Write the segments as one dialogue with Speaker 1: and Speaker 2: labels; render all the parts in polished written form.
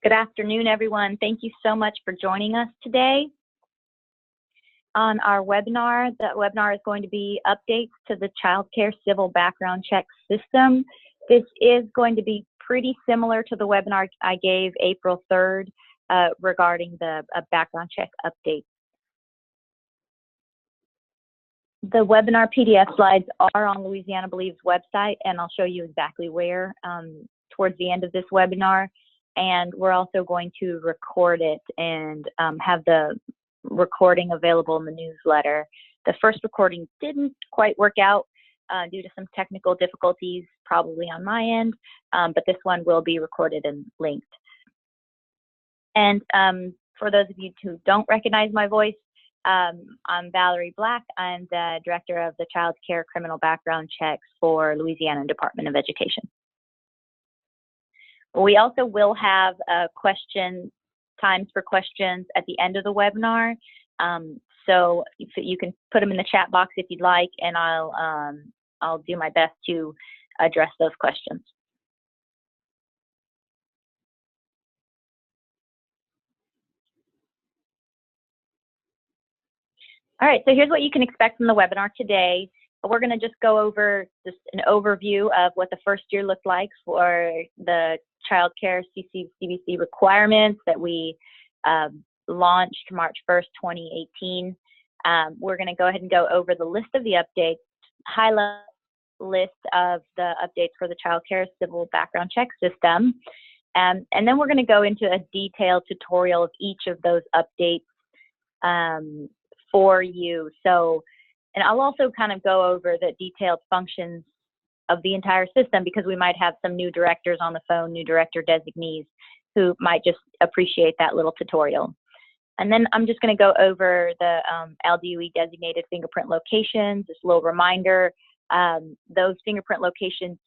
Speaker 1: Good afternoon, everyone. Thank you so much for joining us today on our webinar. The webinar is going to be updates to the Child Care Civil Background Check System. This is going to be pretty similar to the webinar I gave April 3rd regarding the background check update. The webinar PDF slides are on Louisiana Believes website, and I'll show you exactly where towards the end of this webinar. And we're also going to record it and have the recording available in the newsletter. The first recording didn't quite work out due to some technical difficulties, probably on my end, but this one will be recorded and linked. And for those of you who don't recognize my voice, I'm Valerie Black. I'm the Director of the Child Care Criminal Background Checks for Louisiana Department of Education. We also will have times for questions at the end of the webinar. So you can put them in the chat box if you'd like, and I'll do my best to address those questions. All right, so here's what you can expect from the webinar today. We're going to just go over just an overview of what the first year looked like for the Child Care CBC requirements that we launched March 1st, 2018. We're going to go ahead and go over the list of the updates, high-level list of the updates for the Child Care Civil Background Check System. And then we're going to go into a detailed tutorial of each of those updates for you. And I'll also kind of go over the detailed functions of the entire system, because we might have some new directors on the phone, new director designees, who might just appreciate that little tutorial. And then I'm just going to go over the LDUE designated fingerprint locations. Just a little reminder, those fingerprint locations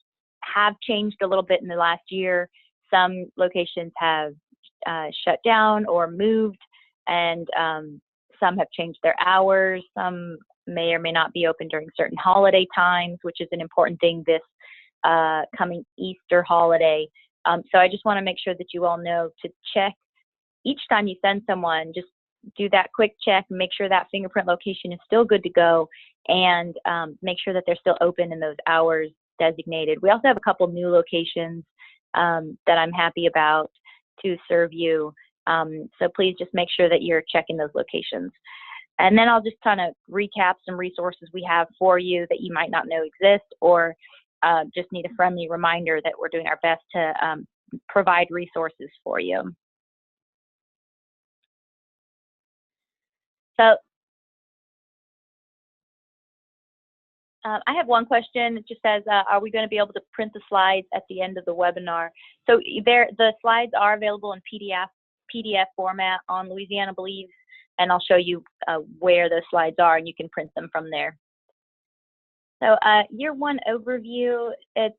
Speaker 1: have changed a little bit in the last year. Some locations have shut down or moved, and some have changed their hours. Some may or may not be open during certain holiday times, which is an important thing this coming Easter holiday. So I just want to make sure that you all know to check each time you send someone, just do that quick check and make sure that fingerprint location is still good to go, and make sure that they're still open in those hours designated. We also have a couple new locations that I'm happy about to serve you. So please just make sure that you're checking those locations. And then I'll just kind of recap some resources we have for you that you might not know exist, or just need a friendly reminder that we're doing our best to provide resources for you. So I have one question. It just says, are we going to be able to print the slides at the end of the webinar? So the slides are available in PDF format on Louisiana Believes, and I'll show you where those slides are, and you can print them from there. So year one overview, it's,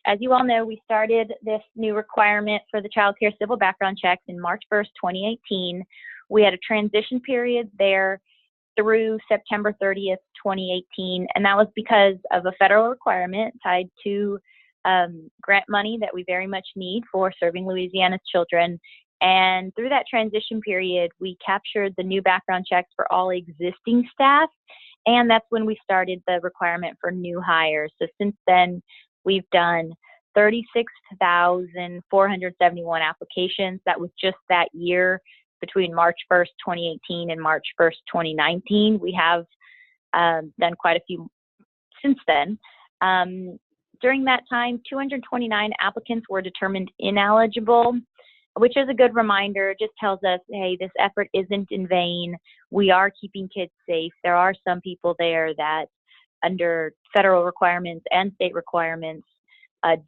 Speaker 1: as you all know, we started this new requirement for the Child Care Civil Background Checks in March 1st, 2018. We had a transition period there through September 30th, 2018, and that was because of a federal requirement tied to grant money that we very much need for serving Louisiana's children. And through that transition period, we captured the new background checks for all existing staff, and that's when we started the requirement for new hires. So since then, we've done 36,471 applications. That was just that year between March 1st, 2018 and March 1st, 2019. We have done quite a few since then. During that time, 229 applicants were determined ineligible, which is a good reminder. It just tells us, hey, this effort isn't in vain. We are keeping kids safe. There are some people there that, under federal requirements and state requirements,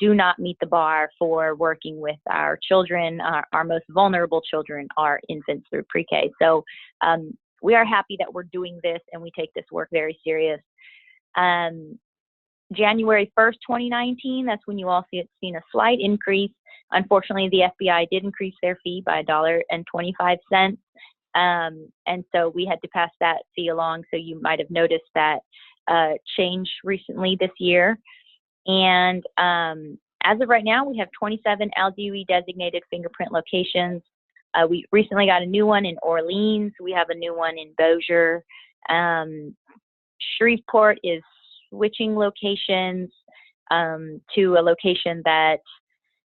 Speaker 1: do not meet the bar for working with our children. Our most vulnerable children are infants through pre-K. So we are happy that we're doing this, and we take this work very serious. January 1st, 2019, that's when you all seen a slight increase. Unfortunately, the FBI did increase their fee by $1.25. And so we had to pass that fee along. So you might have noticed that change recently this year. And As of right now, we have 27 LDOE designated fingerprint locations. We recently got a new one in Orleans. We have a new one in Bossier. Shreveport is switching locations to a location that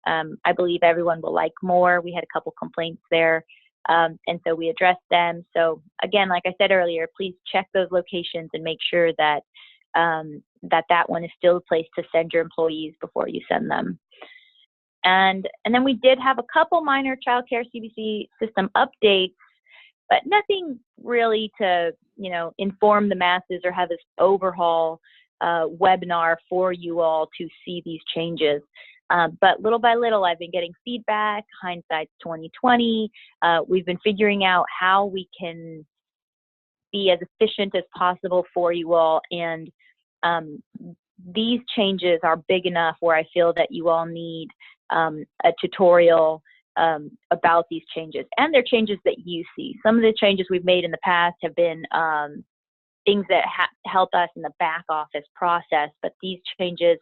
Speaker 1: I believe everyone will like more. We had a couple complaints there, and so we addressed them. So again, like I said earlier, please check those locations and make sure that that one is still a place to send your employees before you send them. And then we did have a couple minor child care CBC system updates, but nothing really to, inform the masses or have this overhaul webinar for you all to see these changes. But little by little, I've been getting feedback. Hindsight's 2020. We've been figuring out how we can be as efficient as possible for you all. And these changes are big enough where I feel that you all need a tutorial about these changes. And they're changes that you see. Some of the changes we've made in the past have been things that help us in the back office process, but these changes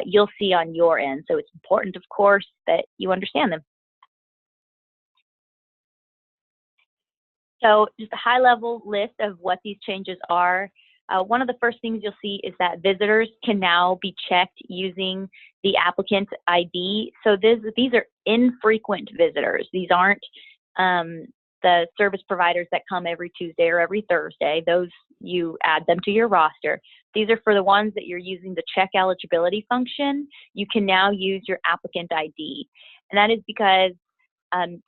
Speaker 1: you'll see on your end. So it's important, of course, that you understand them. So just a high-level list of what these changes are. One of the first things you'll see is that visitors can now be checked using the applicant ID. So these are infrequent visitors. These aren't the service providers that come every Tuesday or every Thursday. Those, you add them to your roster. These are for the ones that you're using the check eligibility function. You can now use your applicant ID. And that is because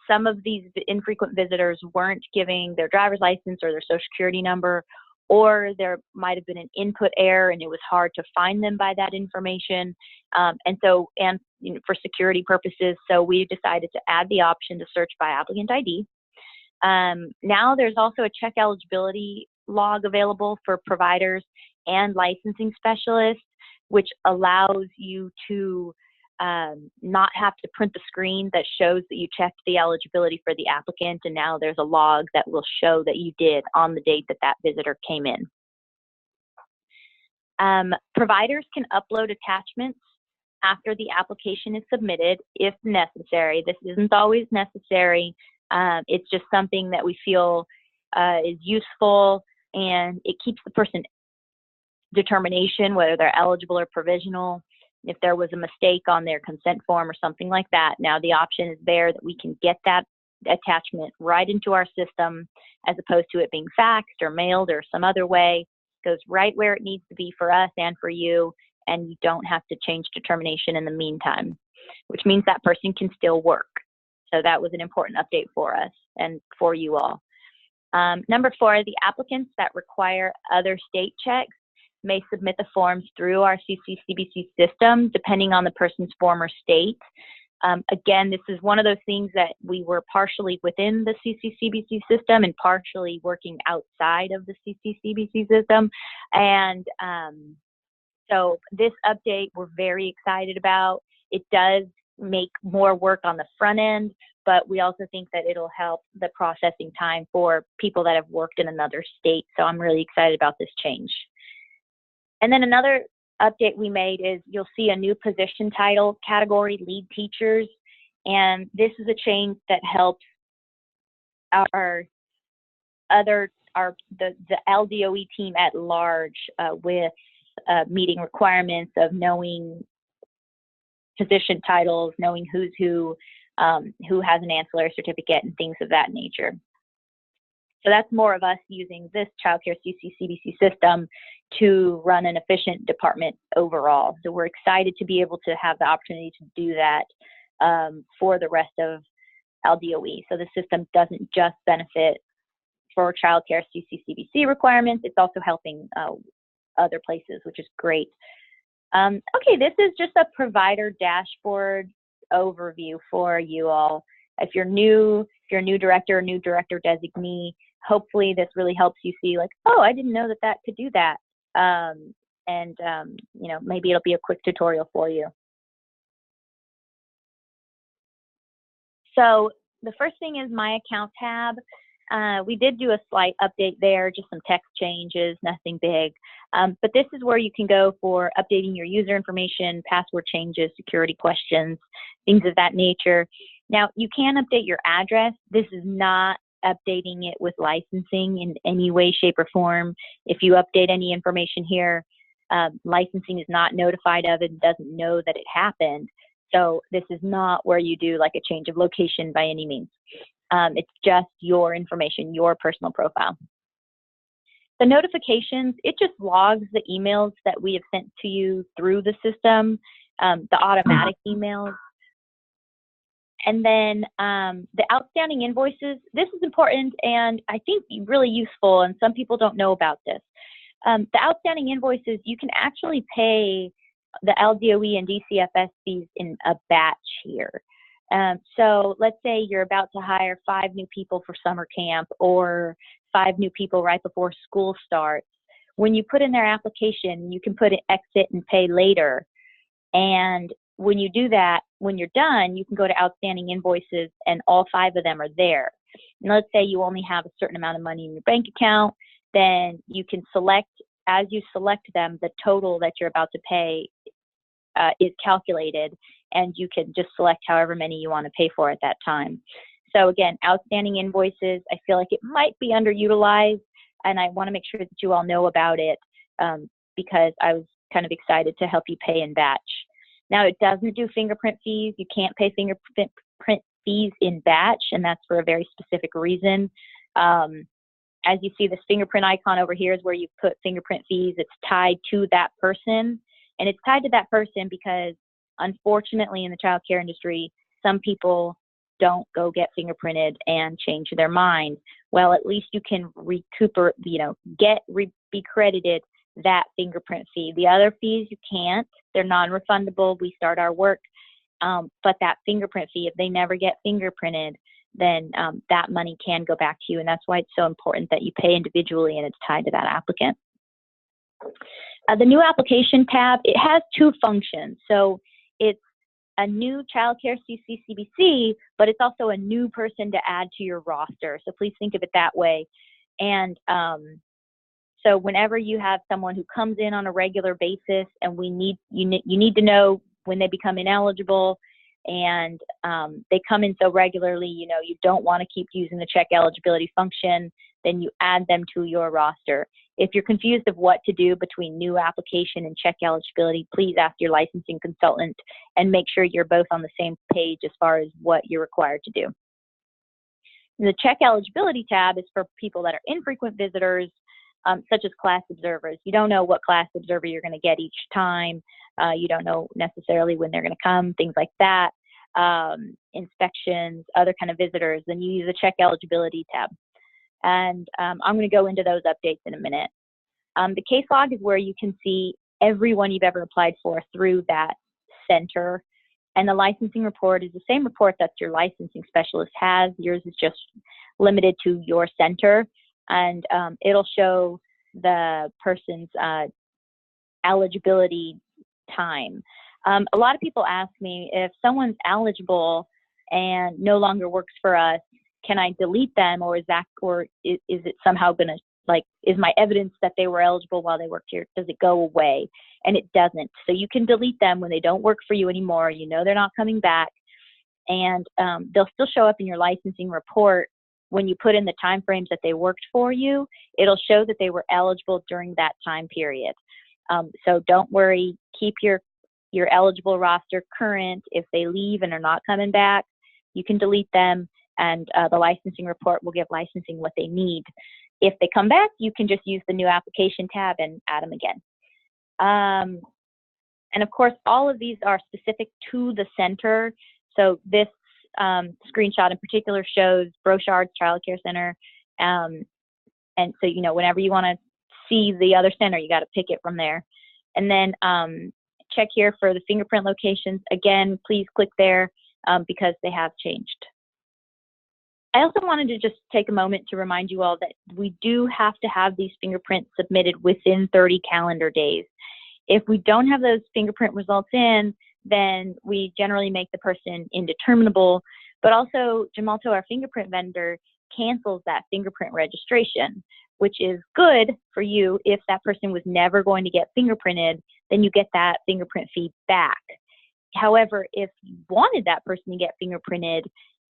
Speaker 1: some of these infrequent visitors weren't giving their driver's license or their social security number, or there might have been an input error and it was hard to find them by that information. And for security purposes, so we decided to add the option to search by applicant ID. Now there's also a check eligibility log available for providers and licensing specialists, which allows you to not have to print the screen that shows that you checked the eligibility for the applicant, and now there's a log that will show that you did on the date that that visitor came in. Providers can upload attachments after the application is submitted if necessary. This isn't always necessary. It's just something that we feel is useful, and it keeps the person determination, whether they're eligible or provisional. If there was a mistake on their consent form or something like that, now the option is there that we can get that attachment right into our system, as opposed to it being faxed or mailed or some other way. It goes right where it needs to be for us and for you, and you don't have to change determination in the meantime, which means that person can still work. So that was an important update for us and for you all. Number 4, the applicants that require other state checks may submit the forms through our CCCBC system, depending on the person's former state. Again, this is one of those things that we were partially within the CCCBC system and partially working outside of the CCCBC system. And so this update we're very excited about. It does make more work on the front end, but we also think that it'll help the processing time for people that have worked in another state. So I'm really excited about this change. And then another update we made is you'll see a new position title category, lead teachers. And this is a change that helps the LDOE team at large with meeting requirements of knowing position titles, knowing who's who has an ancillary certificate and things of that nature. So that's more of us using this childcare CCCBC system to run an efficient department overall. So we're excited to be able to have the opportunity to do that for the rest of LDOE. So the system doesn't just benefit for childcare CCCBC requirements, it's also helping other places, which is great. Okay, this is just a provider dashboard overview for you all. If you're new director or new director designee, hopefully this really helps you see like, oh, I didn't know that could do that. Maybe it'll be a quick tutorial for you. So the first thing is My Account tab. We did do a slight update there, just some text changes, nothing big. But this is where you can go for updating your user information, password changes, security questions, things of that nature. Now, you can update your address. This is not updating it with licensing in any way, shape, or form. If you update any information here, licensing is not notified of it and doesn't know that it happened. So this is not where you do like a change of location by any means. It's just your information, your personal profile. The notifications, it just logs the emails that we have sent to you through the system, the automatic emails. And then the outstanding invoices, this is important and I think really useful, and some people don't know about this. The outstanding invoices, you can actually pay the LDOE and DCFS fees in a batch here. So let's say you're about to hire 5 new people for summer camp or 5 new people right before school starts. When you put in their application, you can put it exit and pay later. And when you do that, when you're done, you can go to outstanding invoices and all 5 of them are there. And let's say you only have a certain amount of money in your bank account, then you can select, as you select them, the total that you're about to pay is calculated, and you can just select however many you want to pay for at that time. So again, outstanding invoices, I feel like it might be underutilized, and I want to make sure that you all know about it because I was kind of excited to help you pay in batch. Now, it doesn't do fingerprint fees. You can't pay fingerprint fees in batch, and that's for a very specific reason. As you see, this fingerprint icon over here is where you put fingerprint fees. It's tied to that person, and it's tied to that person because, unfortunately, in the child care industry, some people don't go get fingerprinted and change their mind. Well, at least you can recuperate, be credited that fingerprint fee. The other fees you can't. They're non-refundable. We start our work. But that fingerprint fee, if they never get fingerprinted, then that money can go back to you. And that's why it's so important that you pay individually and it's tied to that applicant. The new application tab, it has 2 functions. So it's a new child care CCCBC, but it's also a new person to add to your roster. So please think of it that way. And so whenever you have someone who comes in on a regular basis and you need to know when they become ineligible and they come in so regularly, you don't want to keep using the check eligibility function, then you add them to your roster. If you're confused of what to do between new application and check eligibility, please ask your licensing consultant and make sure you're both on the same page as far as what you're required to do. The check eligibility tab is for people that are infrequent visitors, such as class observers. You don't know what class observer you're going to get each time. You don't know necessarily when they're going to come, things like that. Inspections, other kind of visitors, then you use the check eligibility tab. And I'm going to go into those updates in a minute. The case log is where you can see everyone you've ever applied for through that center. And the licensing report is the same report that your licensing specialist has. Yours is just limited to your center. And it'll show the person's eligibility time. A lot of people ask me, if someone's eligible and no longer works for us, can I delete them, or is it somehow going to, is my evidence that they were eligible while they worked here, does it go away? And it doesn't. So you can delete them when they don't work for you anymore. They're not coming back, and they'll still show up in your licensing report. When you put in the time frames that they worked for you, it'll show that they were eligible during that time period. So don't worry, keep your eligible roster current. If they leave and are not coming back, you can delete them, and the licensing report will give licensing what they need. If they come back, you can just use the new application tab and add them again. And of course, all of these are specific to the center. So this screenshot in particular shows Brochard's Child Care Center. And so, whenever you want to see the other center, you got to pick it from there. And then check here for the fingerprint locations. Again, please click there because they have changed. I also wanted to just take a moment to remind you all that we do have to have these fingerprints submitted within 30 calendar days. If we don't have those fingerprint results in, then we generally make the person indeterminable. But also, Gemalto, our fingerprint vendor, cancels that fingerprint registration, which is good for you. If that person was never going to get fingerprinted, then you get that fingerprint fee back. However, if you wanted that person to get fingerprinted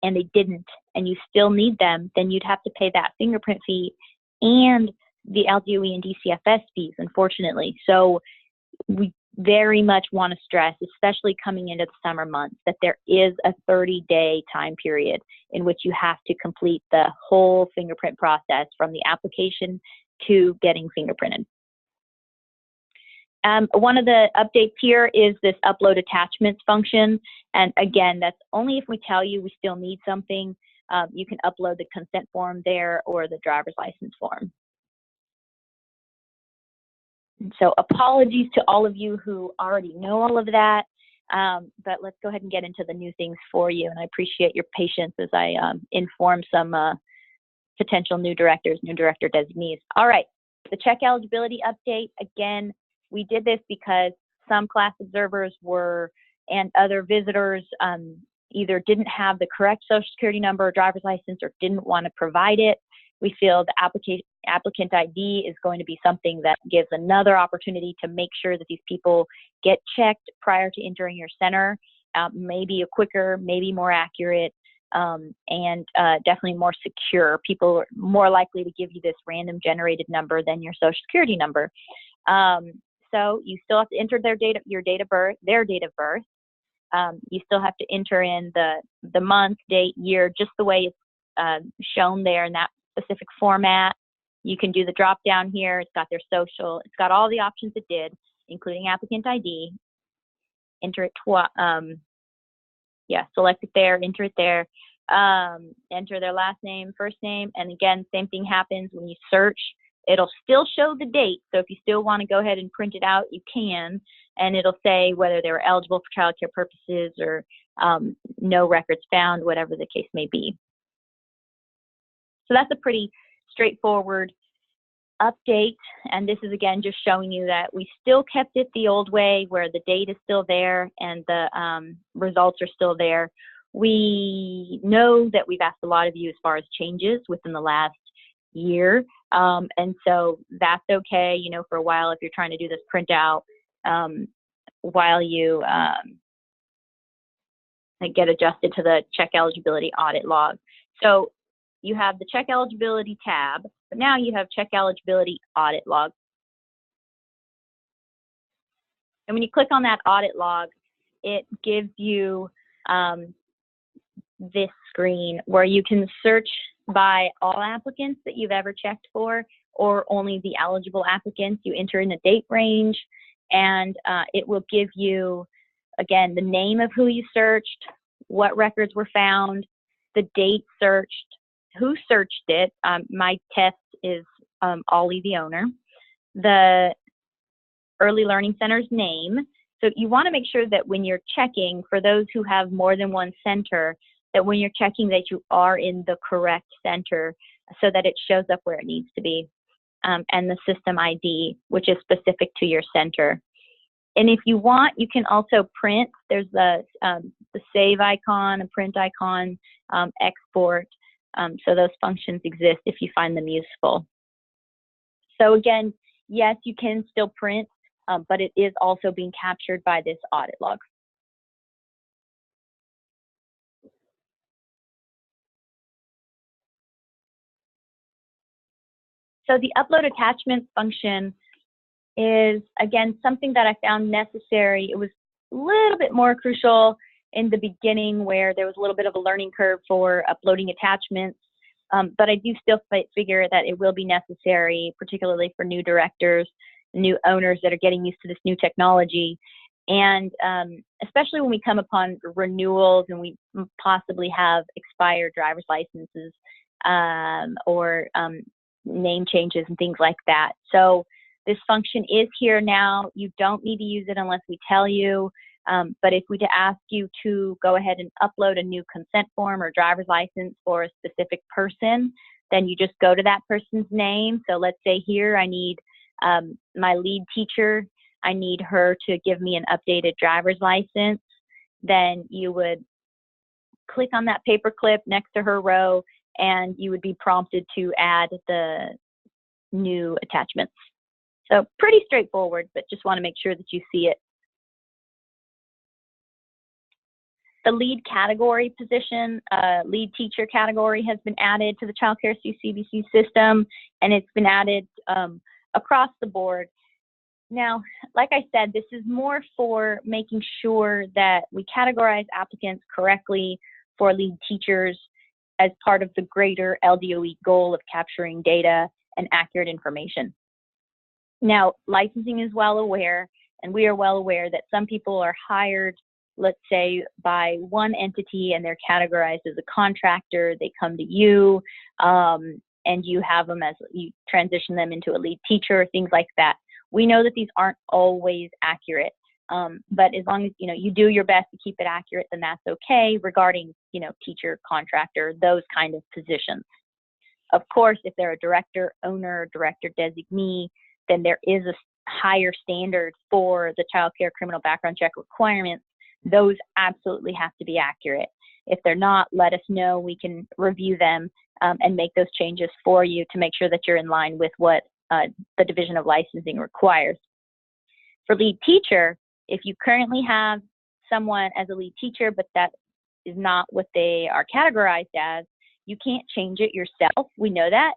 Speaker 1: and they didn't, and you still need them, then you'd have to pay that fingerprint fee and the LDOE and DCFS fees, unfortunately. So we very much want to stress, especially coming into the summer months, that there is a 30-day time period in which you have to complete the whole fingerprint process from the application to getting fingerprinted. One of the updates here is this upload attachments function. And again, that's only if we tell you we still need something. You can upload the consent form there or the driver's license form. And so apologies to all of you who already know all of that, but let's go ahead and get into the new things for you. And I appreciate your patience as I inform some potential new directors, new director designees. All right, the check eligibility update. Again, we did this because some class observers and other visitors either didn't have the correct Social Security number or driver's license or didn't want to provide it. We feel the applicant ID is going to be something that gives another opportunity to make sure that these people get checked prior to entering your center, maybe a quicker, maybe more accurate, and definitely more secure. People are more likely to give you this random generated number than your Social Security number. So you still have to enter their date of birth. You still have to enter in the month, date, year, just the way it's shown there in that specific format. You can do the drop down here. It's got their social. It's got all the options it did, including applicant ID. Enter it select it there, enter it there. Enter their last name, first name, and again, same thing happens when you search. It'll still show the date, so if you still want to go ahead and print it out, you can, and it'll say whether they were eligible for child care purposes or no records found, whatever the case may be. So that's a pretty straightforward update, and this is again just showing you that we still kept it the old way where the date is still there and the results are still there. We know that we've asked a lot of you as far as changes within the last year, and so that's okay, you know, for a while if you're trying to do this printout while you get adjusted to the check eligibility audit log. So you have the check eligibility tab, but now you have check eligibility audit log. And when you click on that audit log, it gives you this screen where you can search by all applicants that you've ever checked for or only the eligible applicants. You enter in a date range and it will give you, again, the name of who you searched, what records were found, the date searched, who searched it. My test is Ollie, the owner, the Early Learning Center's name. So you want to make sure that when you're checking, for those who have more than one center, that when you're checking that you are in the correct center so that it shows up where it needs to be, and the system ID, which is specific to your center. And if you want, you can also print. There's the save icon, a print icon, export. So those functions exist if you find them useful. So again, yes, you can still print, but it is also being captured by this audit log. So the upload attachments function is, again, something that I found necessary. It was a little bit more crucial in the beginning where there was a little bit of a learning curve for uploading attachments, but I do still figure that it will be necessary, particularly for new directors, new owners that are getting used to this new technology, and especially when we come upon renewals and we possibly have expired driver's licenses or name changes and things like that. So this function is here now. You don't need to use it unless we tell you. But if we to ask you to go ahead and upload a new consent form or driver's license for a specific person, then you just go to that person's name. So let's say here I need my lead teacher. I need her to give me an updated driver's license. Then you would click on that paperclip next to her row, and you would be prompted to add the new attachments. So pretty straightforward, but just want to make sure that you see it. The lead category position, lead teacher category, has been added to the Child Care CBC system, and it's been added across the board. Now, like I said, this is more for making sure that we categorize applicants correctly for lead teachers as part of the greater LDOE goal of capturing data and accurate information. Now, licensing is well aware, and we are well aware that some people are hired, let's say, by one entity and they're categorized as a contractor. They come to you and you have them as, you transition them into a lead teacher, things like that. We know that these aren't always accurate, but as long as, you do your best to keep it accurate, then that's okay regarding, teacher, contractor, those kind of positions. Of course, if they're a director, owner, director designee, then there is a higher standard for the child care criminal background check requirements. Those absolutely have to be accurate. If they're not, let us know. We can review them and make those changes for you to make sure that you're in line with what the Division of Licensing requires. For lead teacher, if you currently have someone as a lead teacher, but that is not what they are categorized as, you can't change it yourself. We know that.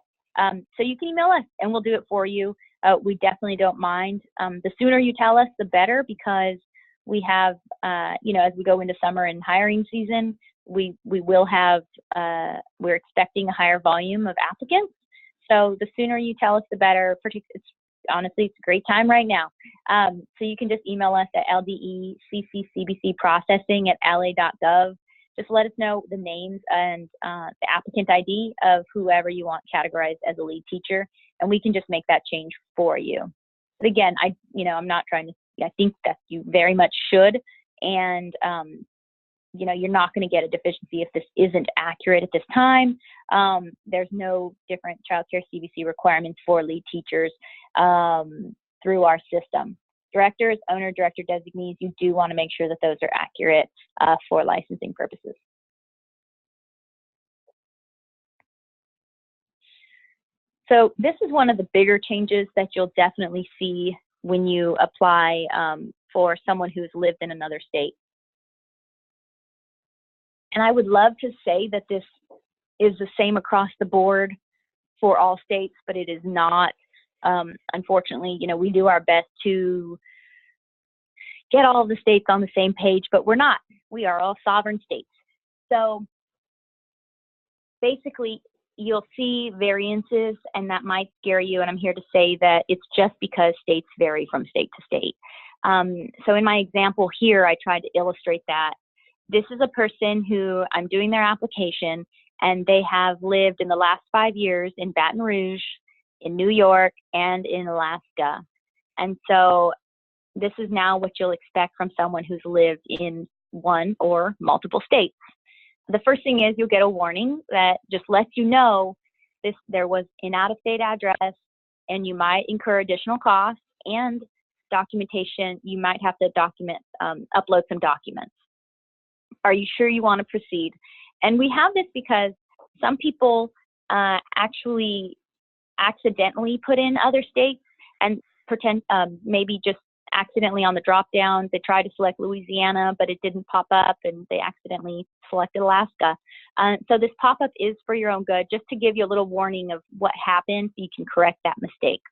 Speaker 1: So you can email us and we'll do it for you. We definitely don't mind. The sooner you tell us, the better, because we have, as we go into summer and hiring season, we will have, we're expecting a higher volume of applicants. So the sooner you tell us, the better. Honestly, it's a great time right now. So you can just email us at ldeccbcprocessing@la.gov. Just let us know the names and the applicant ID of whoever you want categorized as a lead teacher, and we can just make that change for you. But again, I'm not trying to, I think that you very much should, and you're not going to get a deficiency if this isn't accurate at this time. There's no different child care CBC requirements for lead teachers through our system. Directors, owner, director designees, you do want to make sure that those are accurate for licensing purposes. So this is one of the bigger changes that you'll definitely see when you apply for someone who's lived in another state. And I would love to say that this is the same across the board for all states, but it is not. Unfortunately, we do our best to get all of the states on the same page, but we're not. We are all sovereign states. So basically, you'll see variances, and that might scare you, and I'm here to say that it's just because states vary from state to state. So in my example here, I tried to illustrate that. This is a person who I'm doing their application, and they have lived in the last 5 years in Baton Rouge, in New York, and in Alaska. And so this is now what you'll expect from someone who's lived in one or multiple states. The first thing is you'll get a warning that just lets you know there was an out-of-state address, and you might incur additional costs and documentation. You might have to upload some documents. Are you sure you want to proceed? And we have this because some people actually accidentally put in other states and pretend maybe just accidentally on the drop down they tried to select Louisiana, but it didn't pop up, and they accidentally selected Alaska. So this pop-up is for your own good, just to give you a little warning of what happened so you can correct that mistake.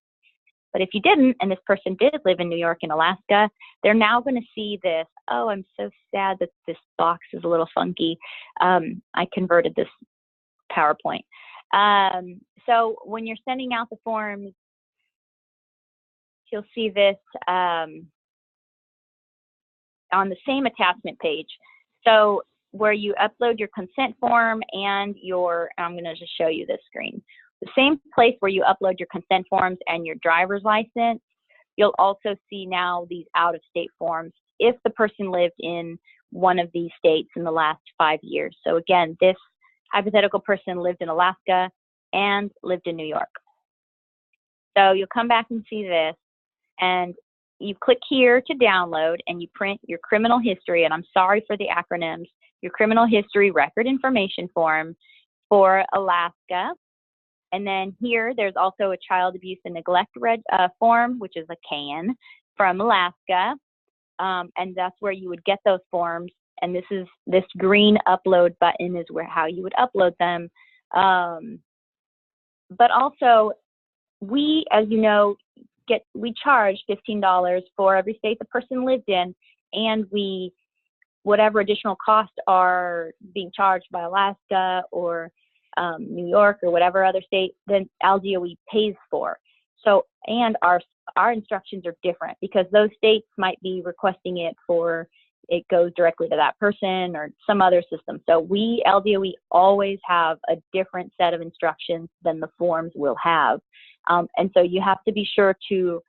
Speaker 1: But if you didn't, and this person did live in New York and Alaska, they're now going to see this. Oh, I'm so sad that this box is a little funky. I converted this PowerPoint. So when you're sending out the forms, you'll see this on the same attachment page. So where you upload your consent form and I'm going to just show you this screen. The same place where you upload your consent forms and your driver's license, you'll also see now these out-of-state forms if the person lived in one of these states in the last 5 years. So again, this hypothetical person lived in Alaska and lived in New York. So you'll come back and see this, and you click here to download, and you print your criminal history, and I'm sorry for the acronyms, your criminal history record information form, for Alaska. And then here, there's also a child abuse and neglect form, which is a CAN from Alaska. And that's where you would get those forms. And this green upload button is how you would upload them. But also, we, as you know, we charge $15 for every state the person lived in, and whatever additional costs are being charged by Alaska or New York or whatever other state, then ALDOE pays for. So, and our instructions are different because those states might be requesting it goes directly to that person or some other system. So we, ALDOE, always have a different set of instructions than the forms will have. And so you have to be sure to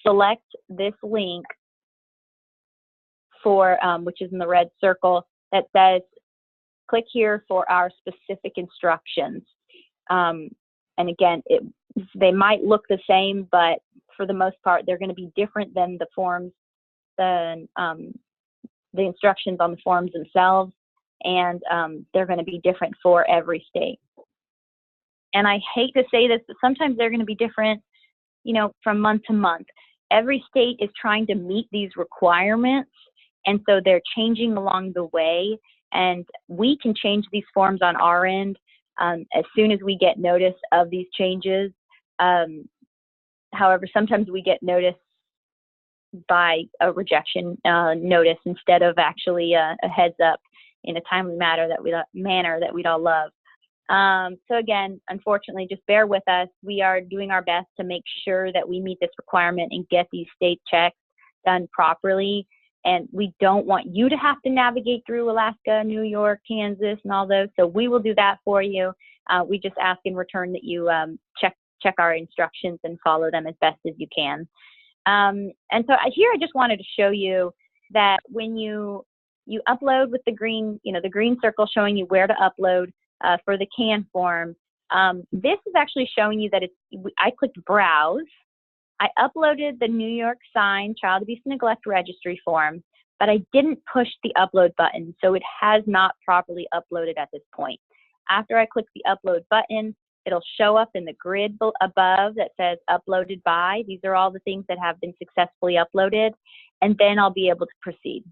Speaker 1: select this link for, which is in the red circle, that says, click here for our specific instructions. And again, they might look the same, but for the most part, they're going to be different than the forms, the instructions on the forms themselves, and they're going to be different for every state. And I hate to say this, but sometimes they're going to be different, from month to month. Every state is trying to meet these requirements, and so they're changing along the way. And we can change these forms on our end as soon as we get notice of these changes. However, sometimes we get notice by a rejection notice instead of actually a heads up in a timely manner that we'd all love. So again, unfortunately, just bear with us. We are doing our best to make sure that we meet this requirement and get these state checks done properly. And we don't want you to have to navigate through Alaska, New York, Kansas, and all those. So we will do that for you. We just ask in return that you check our instructions and follow them as best as you can. And so here I just wanted to show you that when you upload with the green circle showing you where to upload for the CAN form, this is actually showing you that I clicked browse. I uploaded the New York signed child abuse and neglect registry form, but I didn't push the upload button, so it has not properly uploaded at this point. After I click the upload button, it'll show up in the grid above that says uploaded by. These are all the things that have been successfully uploaded, and then I'll be able to proceed.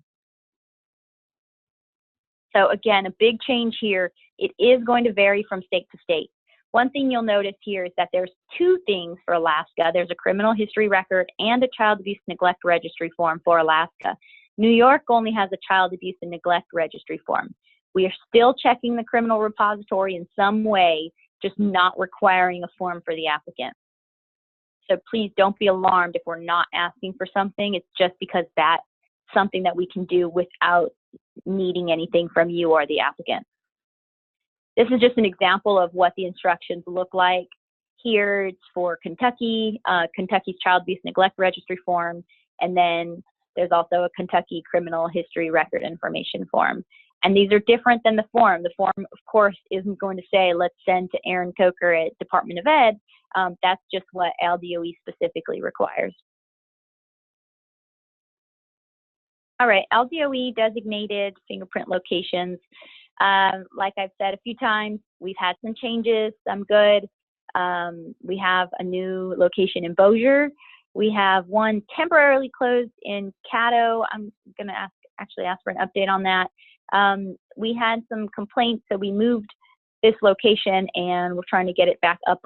Speaker 1: So again, a big change here. It is going to vary from state to state. One thing you'll notice here is that there's two things for Alaska. There's a criminal history record and a child abuse and neglect registry form for Alaska. New York only has a child abuse and neglect registry form. We are still checking the criminal repository in some way, just not requiring a form for the applicant. So please don't be alarmed if we're not asking for something. It's just because that's something that we can do without needing anything from you or the applicant. This is just an example of what the instructions look like. Here it's for Kentucky, Kentucky's child abuse neglect registry form, and then there's also a Kentucky criminal history record information form. And these are different than the form. The form, of course, isn't going to say, let's send to Aaron Coker at Department of Ed. That's just what ALDOE specifically requires. All right, ALDOE designated fingerprint locations. Like I've said a few times, we've had some changes, some good. We have a new location in Bossier. We have one temporarily closed in Caddo. I'm going to actually ask for an update on that. We had some complaints, so we moved this location and we're trying to get it back up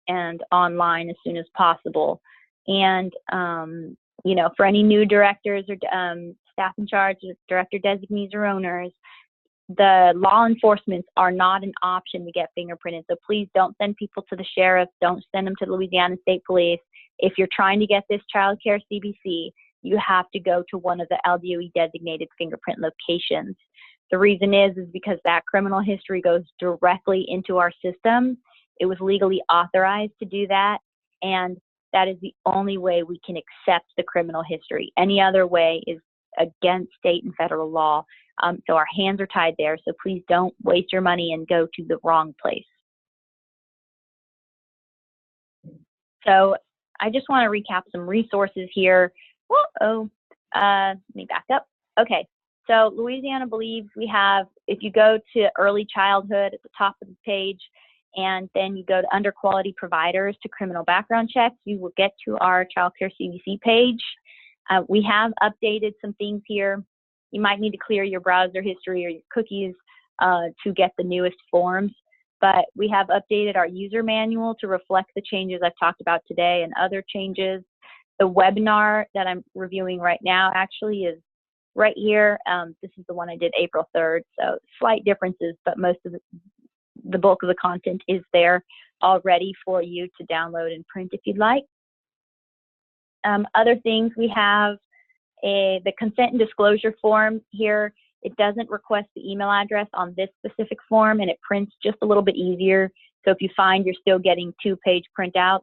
Speaker 1: and online as soon as possible. And, for any new directors or staff in charge, director designees or owners, the law enforcement are not an option to get fingerprinted. So please don't send people to the sheriff. Don't send them to the Louisiana State Police. If you're trying to get this child care CBC, you have to go to one of the ALDOE designated fingerprint locations. The reason is because that criminal history goes directly into our system. It was legally authorized to do that, and that is the only way we can accept the criminal history. Any other way is against state and federal law. So our hands are tied there, so please don't waste your money and go to the wrong place. So I just want to recap some resources here. Let me back up. Okay, So Louisiana believes we have, if you go to early childhood at the top of the page, and then you go to under quality providers to criminal background checks, you will get to our Child Care CBC page. We have updated some things here. You might need to clear your browser history or your cookies to get the newest forms, but we have updated our user manual to reflect the changes I've talked about today and other changes. The webinar that I'm reviewing right now actually is right here. This is the one I did April 3rd, so slight differences, but most of the bulk of the content is there already for you to download and print if you'd like. Other things, we have the consent and disclosure form here. It doesn't request the email address on this specific form, and it prints just a little bit easier. So if you find you're still getting 2-page printouts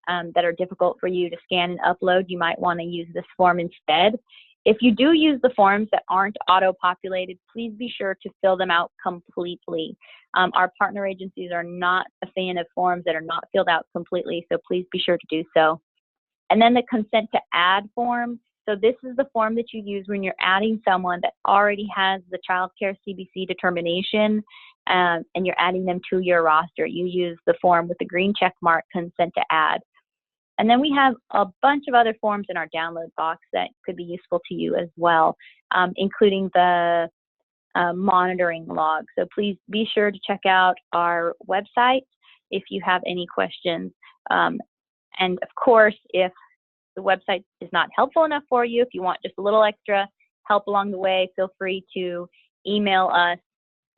Speaker 1: that are difficult for you to scan and upload, you might want to use this form instead. If you do use the forms that aren't auto-populated, please be sure to fill them out completely. Our partner agencies are not a fan of forms that are not filled out completely, so please be sure to do so. And then the consent to add form. So this is the form that you use when you're adding someone that already has the Child Care CBC determination, and you're adding them to your roster. You use the form with the green check mark, consent to add. And then we have a bunch of other forms in our download box that could be useful to you as well, including the monitoring log. So please be sure to check out our website if you have any questions. And of course, if the website is not helpful enough for you, if you want just a little extra help along the way, feel free to email us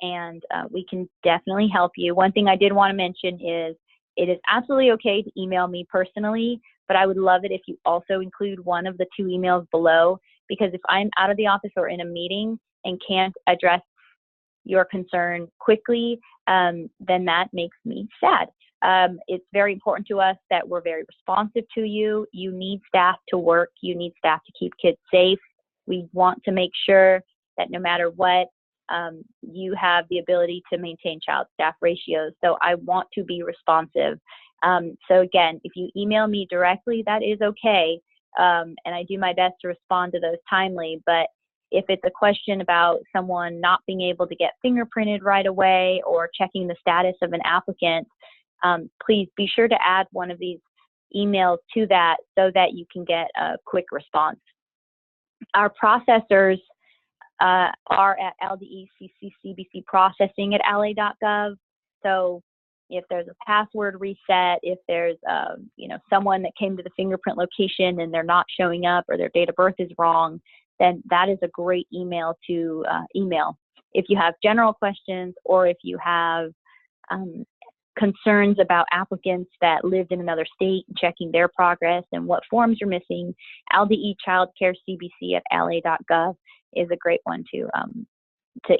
Speaker 1: and we can definitely help you. One thing I did want to mention is it is absolutely okay to email me personally, but I would love it if you also include one of the 2 emails below, because if I'm out of the office or in a meeting and can't address your concern quickly, then that makes me sad. It's very important to us that we're very responsive to you. You need staff to work. You need staff to keep kids safe. We want to make sure that no matter what, you have the ability to maintain child-staff ratios. So I want to be responsive. So again, if you email me directly, that is okay. And I do my best to respond to those timely. But if it's a question about someone not being able to get fingerprinted right away or checking the status of an applicant, please be sure to add one of these emails to that so that you can get a quick response. Our processors are at LDE/CC/CBC processing at la.gov. So if there's a password reset, if there's someone that came to the fingerprint location and they're not showing up or their date of birth is wrong, then that is a great email to email. If you have general questions or if you have concerns about applicants that lived in another state and checking their progress and what forms you're missing, LDE Child Care CBC at la.gov is a great one to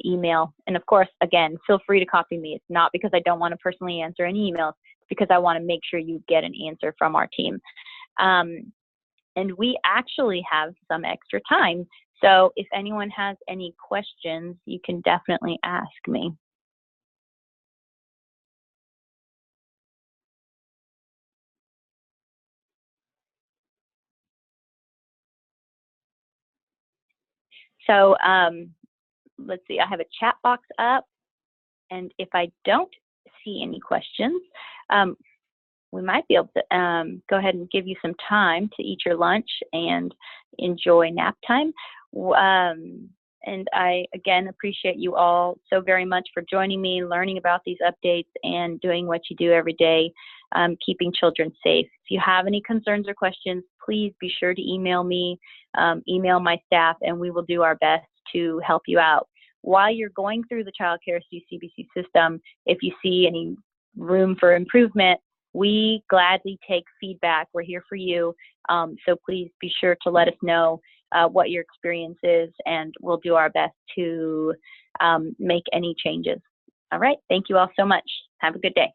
Speaker 1: email. And of course, again, feel free to copy me. It's not because I don't want to personally answer any emails, it's because I want to make sure you get an answer from our team. And we actually have some extra time. So if anyone has any questions, you can definitely ask me. So let's see, I have a chat box up, and if I don't see any questions, we might be able to go ahead and give you some time to eat your lunch and enjoy nap time. And I, again, appreciate you all so very much for joining me, learning about these updates, and doing what you do every day, keeping children safe. If you have any concerns or questions, please be sure to email me, email my staff, and we will do our best to help you out. While you're going through the Child Care CBC system, if you see any room for improvement, we gladly take feedback. We're here for you. So please be sure to let us know what your experience is, and we'll do our best to make any changes. All right. Thank you all so much. Have a good day.